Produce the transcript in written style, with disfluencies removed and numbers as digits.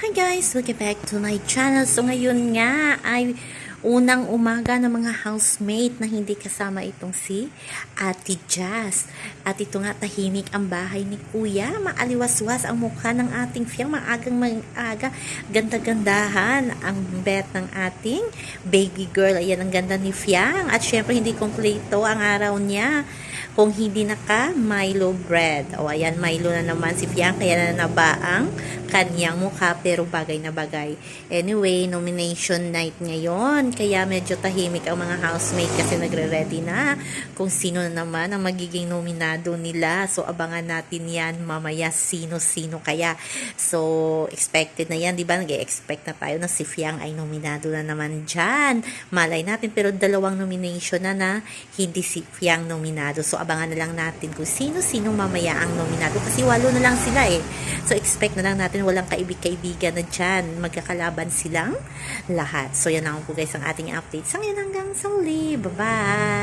Hi guys! Welcome back to my channel. So ngayon nga ay unang umaga ng mga housemate na hindi kasama itong si Ate Jazz. At ito nga tahimik ang bahay ni Kuya. Maaliwaswas ang mukha ng ating Fiang. Maagang maaga. Ganda-gandahan ang bet ng ating baby girl. Ayan ang ganda ni Fiang. At syempre hindi kompleto ang araw niya kung hindi naka Milo bread. O ayan, Milo na naman si Fiang, kaya na naba ang kanyang mukha, pero bagay na bagay. Anyway, nomination night ngayon, kaya medyo tahimik ang mga housemate kasi nagre-ready na kung sino na naman ang magiging nominado nila. So abangan natin yan mamaya, sino-sino kaya. So expected na yan, di ba? Nag-expect na tayo na si Fiang ay nominado na naman dyan. Malay natin, pero dalawang nomination na hindi si Fiang nominado. So abangan na lang natin kung sino-sino mamaya ang nominado kasi 8 na lang sila eh. So expect na lang natin walang kaibig-kaibigan na dyan. Magkakalaban silang lahat. So yan lang po guys ang ating update. Sa ngayon hanggang sa uli. Bye-bye!